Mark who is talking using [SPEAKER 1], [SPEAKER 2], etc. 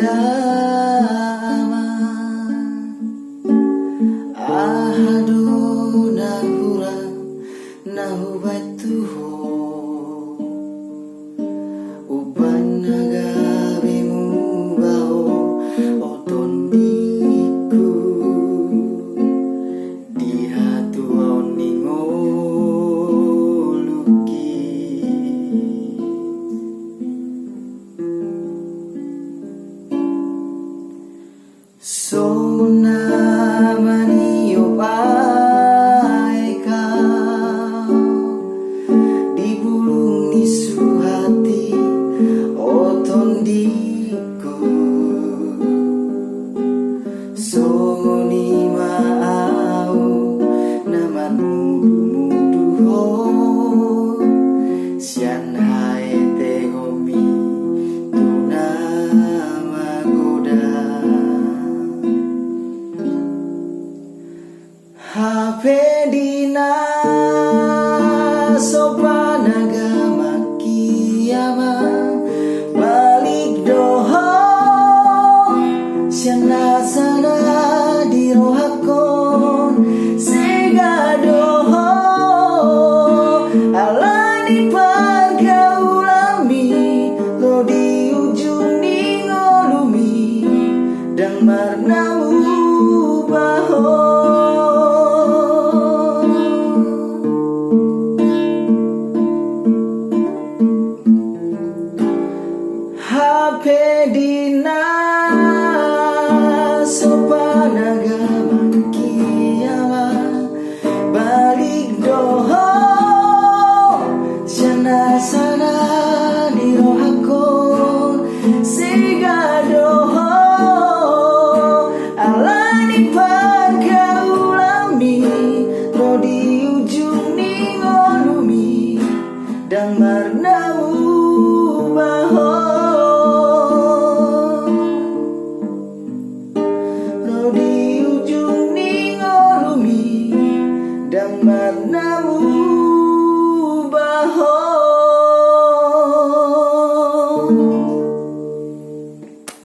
[SPEAKER 1] dama ahadu nahura nahubatuho ubanaga bemubao otondiku dihatu oningoluki Sona manio paika di bulung nisu hati otondiku Soni maau naman mudu-muduho sian hae te homi Hape dina sopanaga makiyama balik doho siana sana dirohakon sega doho alani pargaulami lo di ujung ngolumi dan marnamu baho Hape dina